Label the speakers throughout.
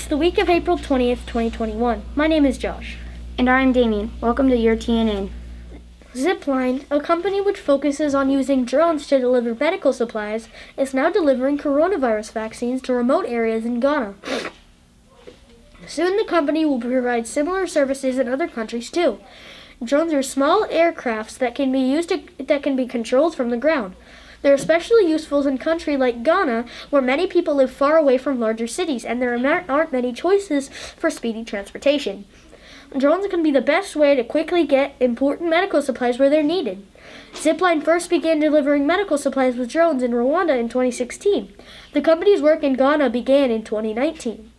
Speaker 1: It's the week of April 20th, 2021. My name is Josh.
Speaker 2: And I'm Damien. Welcome to your TNN.
Speaker 1: Zipline, a company which focuses on using drones to deliver medical supplies, is now delivering coronavirus vaccines to remote areas in Ghana. Soon the company will provide similar services in other countries too. Drones are small aircrafts that can be controlled from the ground. They're especially useful in a country like Ghana, where many people live far away from larger cities and there aren't many choices for speedy transportation. Drones can be the best way to quickly get important medical supplies where they're needed. Zipline first began delivering medical supplies with drones in Rwanda in 2016. The company's work in Ghana began in 2019.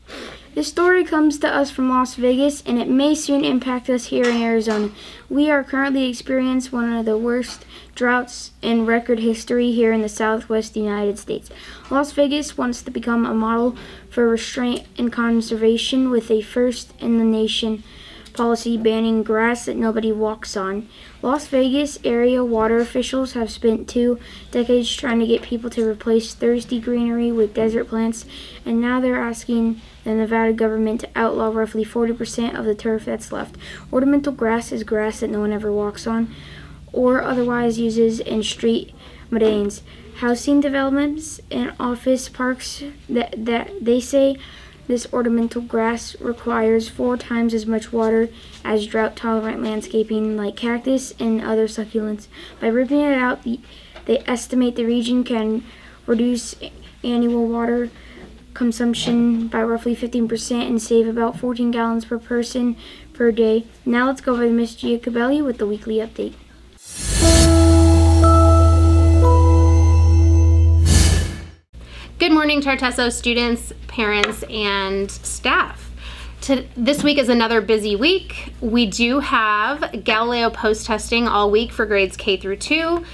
Speaker 2: This story comes to us from Las Vegas, and it may soon impact us here in Arizona. We are currently experiencing one of the worst droughts in record history here in the southwest United States. Las Vegas wants to become a model for restraint and conservation with a first-in-the-nation policy banning grass that nobody walks on. Las Vegas area water officials have spent 2 decades trying to get people to replace thirsty greenery with desert plants, and now they're asking the Nevada government to outlaw roughly 40% of the turf that's left. Ornamental grass is grass that no one ever walks on or otherwise uses in street medians. Housing developments and office parks that they say this ornamental grass requires 4 times as much water as drought-tolerant landscaping like cactus and other succulents. By ripping it out, they estimate the region can reduce annual water consumption by roughly 15% and save about 14 gallons per person per day. Now let's go over to Miss Giacobelli with the weekly update.
Speaker 3: Good morning, Tartesso students, parents, and staff. This week is another busy week. We do have Galileo post-testing all week for grades K through 2.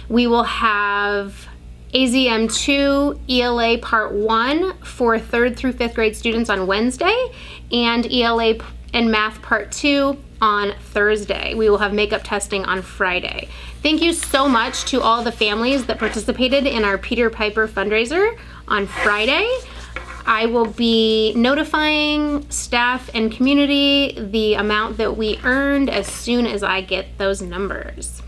Speaker 3: We will have AZM 2 ELA Part 1 for 3rd through 5th grade students on Wednesday, and ELA and Math Part 2 on Thursday. We will have makeup testing on Friday. Thank you so much to all the families that participated in our Peter Piper fundraiser on Friday. I will be notifying staff and community the amount that we earned as soon as I get those numbers.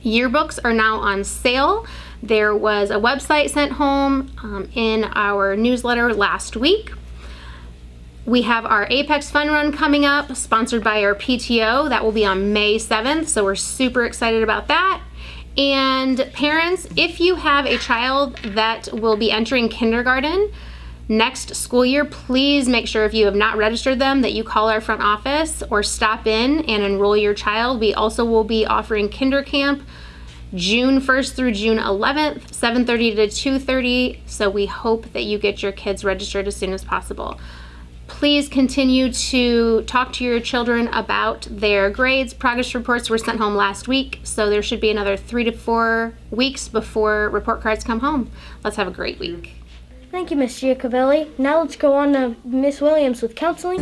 Speaker 3: Yearbooks are now on sale. There was a website sent home in our newsletter last week. We have our Apex Fun Run coming up, sponsored by our PTO. That will be on May 7th, so we're super excited about that. And parents, if you have a child that will be entering kindergarten next school year, please make sure if you have not registered them that you call our front office or stop in and enroll your child. We also will be offering Kinder Camp June 1st through June 11th, 7:30 to 2:30, so we hope that you get your kids registered as soon as possible. Please continue to talk to your children about their grades. Progress reports were sent home last week, so there should be another 3 to 4 weeks before report cards come home. Let's have a great week.
Speaker 1: Thank you, Miss Giacobelli. Now let's go on to Miss Williams with counseling.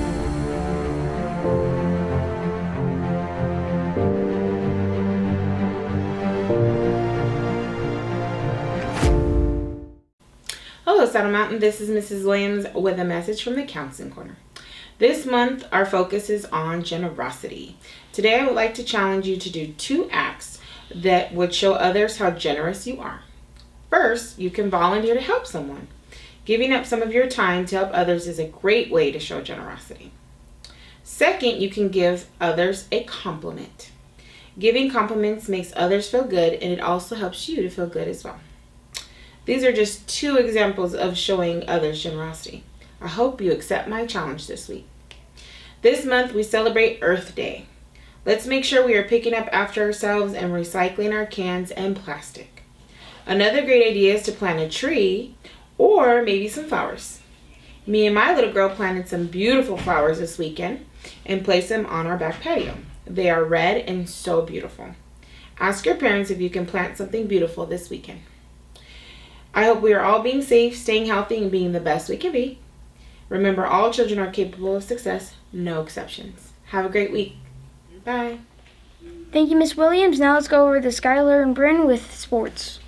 Speaker 4: Hello, Saddle Mountain. This is Mrs. Williams with a message from the Counseling Corner. This month, our focus is on generosity. Today, I would like to challenge you to do 2 acts that would show others how generous you are. First, you can volunteer to help someone. Giving up some of your time to help others is a great way to show generosity. Second, you can give others a compliment. Giving compliments makes others feel good, and it also helps you to feel good as well. These are just 2 examples of showing others generosity. I hope you accept my challenge this week. This month we celebrate Earth Day. Let's make sure we are picking up after ourselves and recycling our cans and plastic. Another great idea is to plant a tree or maybe some flowers. Me and my little girl planted some beautiful flowers this weekend and placed them on our back patio. They are red and so beautiful. Ask your parents if you can plant something beautiful this weekend. I hope we are all being safe, staying healthy, and being the best we can be. Remember, all children are capable of success, no exceptions. Have a great week. Bye.
Speaker 2: Thank you, Miss Williams. Now let's go over to Skylar and Bryn with sports.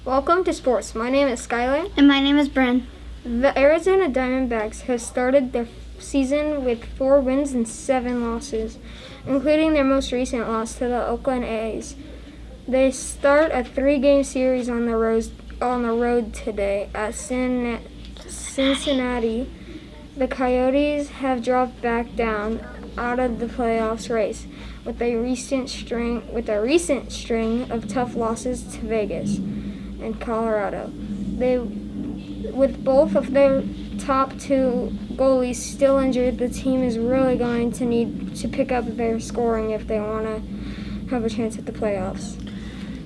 Speaker 1: Welcome to sports. My name is Skylar.
Speaker 2: And my name is Bryn.
Speaker 1: The Arizona Diamondbacks have started their season with 4 wins and 7 losses, including their most recent loss to the Oakland A's. They start a 3-game series on the road today at Cincinnati. The Coyotes have dropped back down out of the playoffs race with a recent string of tough losses to Vegas and Colorado. With both of their top 2 goalies still injured, the team is really going to need to pick up their scoring if they want to have a chance at the playoffs.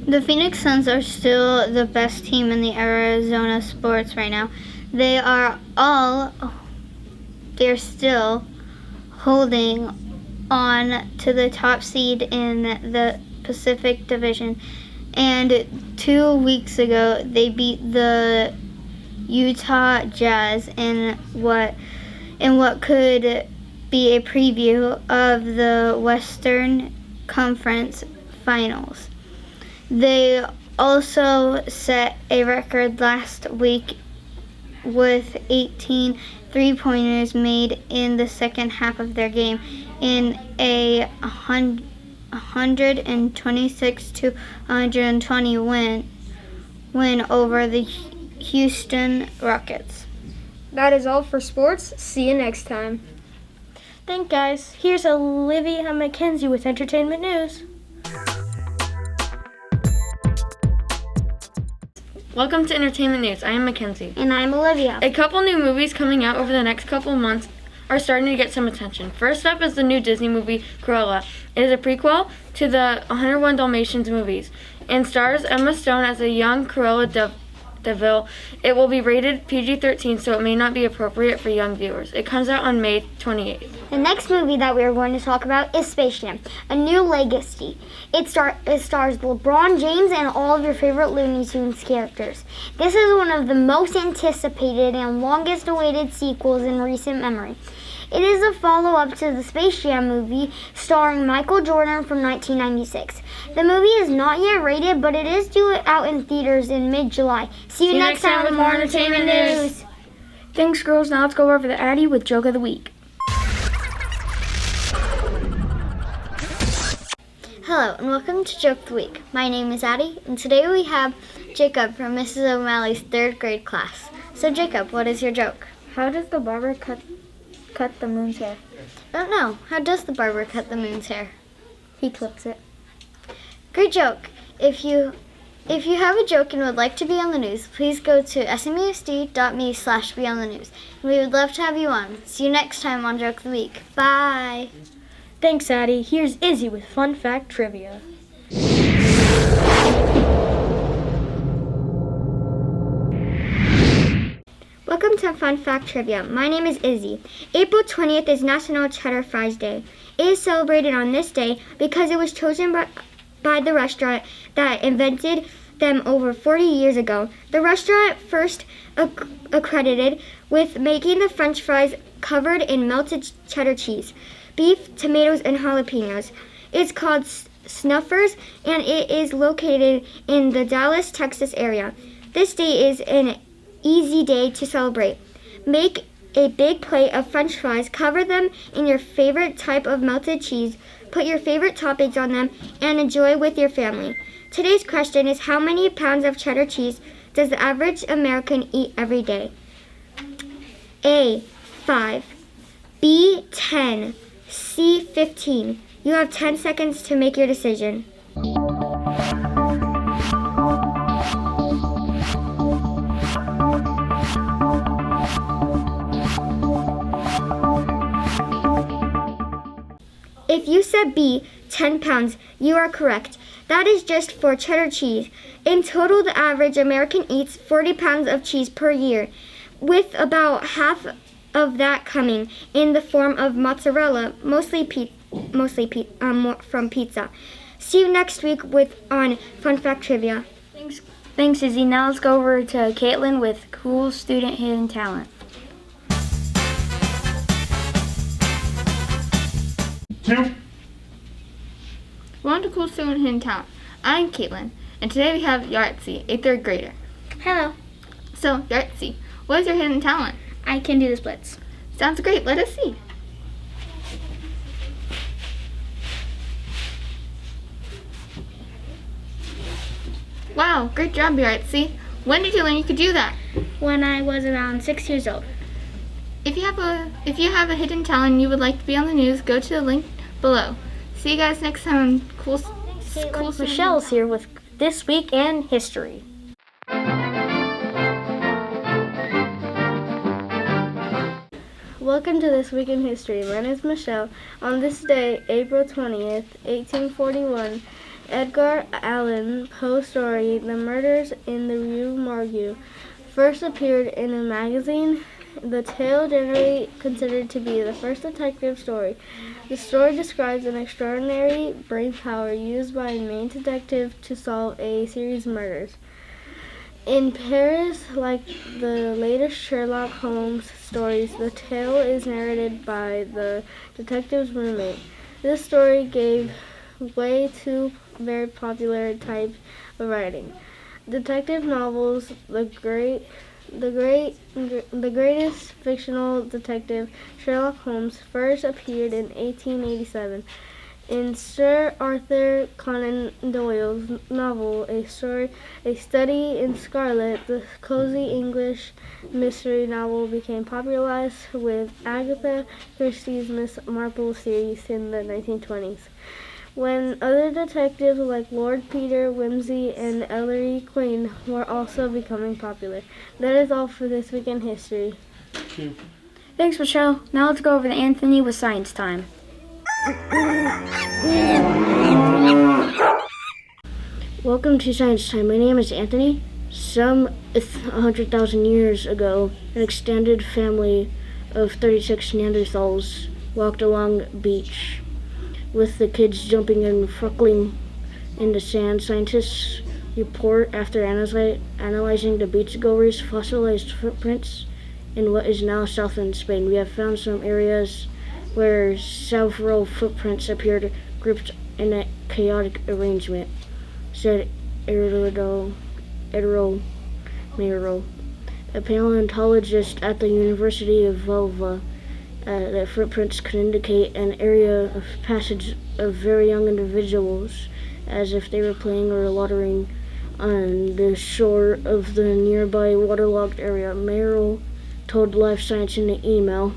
Speaker 5: The Phoenix Suns are still the best team in the Arizona sports right now. They're still holding on to the top seed in the Pacific Division. And 2 weeks ago, they beat the Utah Jazz in what could be a preview of the Western Conference Finals. They also set a record last week with 18 3-pointers made in the second half of their game in a 126-120 win over the Houston Rockets.
Speaker 1: That is all for sports. See you next time. Thanks, guys. Here's Olivia McKenzie with entertainment news.
Speaker 2: Welcome to Entertainment News. I am Mackenzie.
Speaker 5: And I'm Olivia.
Speaker 2: A couple new movies coming out over the next couple months are starting to get some attention. First up is the new Disney movie, Cruella. It is a prequel to the 101 Dalmatians movies and stars Emma Stone as a young Cruella DeVille. It will be rated PG-13, so it may not be appropriate for young viewers. It comes out on May 28th.
Speaker 5: The next movie that we are going to talk about is Space Jam: A New Legacy. It stars LeBron James and all of your favorite Looney Tunes characters. This is one of the most anticipated and longest awaited sequels in recent memory. It is a follow-up to the Space Jam movie starring Michael Jordan from 1996. The movie is not yet rated, but it is due out in theaters in mid-July. See you next time with more entertainment news.
Speaker 2: Thanks, girls. Now let's go over the Addie with Joke of the Week.
Speaker 5: Hello, and welcome to Joke of the Week. My name is Addie, and today we have Jacob from Mrs. O'Malley's 3rd grade class. So, Jacob, what is your joke?
Speaker 1: How does the barber cut the moon's hair?
Speaker 5: I don't know. How does the barber cut the moon's hair?
Speaker 1: He clips it.
Speaker 5: Great joke. If you have a joke and would like to be on the news, please go to smusd.me/beonthenews. We would love to have you on. See you next time on Joke of the Week. Bye.
Speaker 1: Thanks, Addie. Here's Izzy with Fun Fact Trivia.
Speaker 5: Welcome to Fun Fact Trivia. My name is Izzy. April 20th is National Cheddar Fries Day. It is celebrated on this day because it was chosen by the restaurant that invented them over 40 years ago. The restaurant first accredited with making the French fries covered in melted cheddar cheese, beef, tomatoes, and jalapenos. It's called Snuffers, and it is located in the Dallas, Texas area. This day is an easy day to celebrate. Make a big plate of French fries, cover them in your favorite type of melted cheese, put your favorite toppings on them, and enjoy with your family. Today's question is, how many pounds of cheddar cheese does the average American eat every day? A, 5, B, 10, C, 15. You have 10 seconds to make your decision. If you said B, 10 pounds, you are correct. That is just for cheddar cheese. In total, the average American eats 40 pounds of cheese per year, with about half of that coming in the form of mozzarella, mostly from pizza. See you next week on Fun Fact Trivia.
Speaker 2: Thanks, Izzy. Now let's go over to Caitlin with Cool Student Hidden Talent.
Speaker 6: 2.
Speaker 2: Welcome to Cool Student Hidden Talent. I'm Caitlin, And today we have Yartzi, a third grader.
Speaker 5: Hello.
Speaker 2: So, Yartzi, what is your hidden talent?
Speaker 5: I can do the splits.
Speaker 2: Sounds great. Let us see. Wow, great job, Yartzi. When did you learn you could do that?
Speaker 5: When I was around 6 years old.
Speaker 2: If you have a hidden talent and you would like to be on the news, go to the link below. See you guys next time. Cool.
Speaker 1: Michelle's here with This Week in History. Welcome to This Week in History. My name is Michelle. On this day, April 20th, 1841, Edgar Allan Poe's story, The Murders in the Rue Morgue, first appeared in a magazine. The tale generally considered to be the first detective story. The story describes an extraordinary brain power used by a main detective to solve a series of murders. In Paris, like the latest Sherlock Holmes stories, the tale is narrated by the detective's roommate. This story gave way to very popular type of writing. Detective novels, the greatest fictional detective, Sherlock Holmes, first appeared in 1887. In Sir Arthur Conan Doyle's novel, A Study in Scarlet, the cozy English mystery novel became popularized with Agatha Christie's Miss Marple series in the 1920s. When other detectives like Lord Peter Wimsey and Ellery Queen were also becoming popular. That is all for This Week in History.
Speaker 2: Thanks, Michelle. Now let's go over to Anthony with Science Time.
Speaker 1: Welcome to Science Time. My name is Anthony. Some 100,000 years ago, an extended family of 36 Neanderthals walked along a beach with the kids jumping and freckling in the sand. Scientists report after analyzing the beachgoers' fossilized footprints in what is now southern Spain. We have found some areas where several footprints appeared grouped in a chaotic arrangement, said Eduardo Mero, a paleontologist at the University of Huelva. The footprints could indicate an area of passage of very young individuals, as if they were playing or loitering on the shore of the nearby waterlogged area. Merrill told Life Science in an email.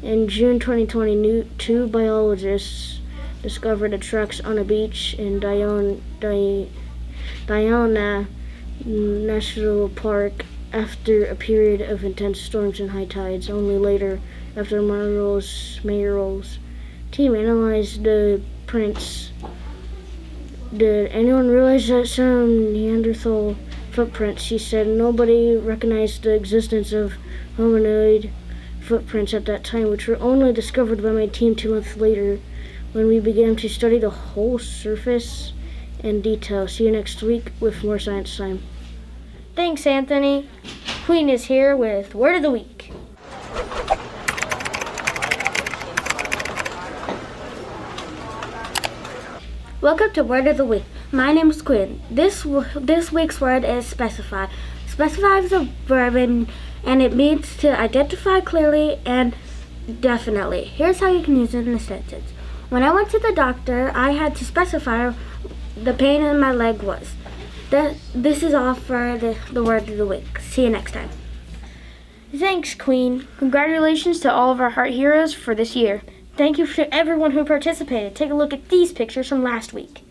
Speaker 1: In June 2020, two biologists discovered the tracks on a beach in Diana National Park after a period of intense storms and high tides. Only later, after Merrill's team analyzed the prints, did anyone realize that some Neanderthal footprints? She said nobody recognized the existence of hominoid footprints at that time, which were only discovered by my team 2 months later when we began to study the whole surface in detail. See you next week with more Science Time. Thanks, Anthony. Queen is here with Word of the Week. Welcome to Word of the Week. My name is Quinn. This week's word is specify. Specify is a verb and it means to identify clearly and definitely. Here's how you can use it in a sentence. When I went to the doctor, I had to specify the pain in my leg was. This is all for the Word of the Week. See you next time. Thanks, Queen.
Speaker 2: Congratulations to all of our Heart Heroes for this year.
Speaker 1: Thank you to everyone who participated. Take a look at these pictures from last week.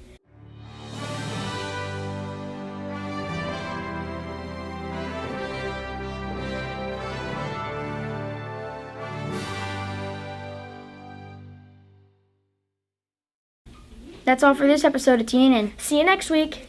Speaker 2: That's all for this episode of TNN.
Speaker 1: See you next week.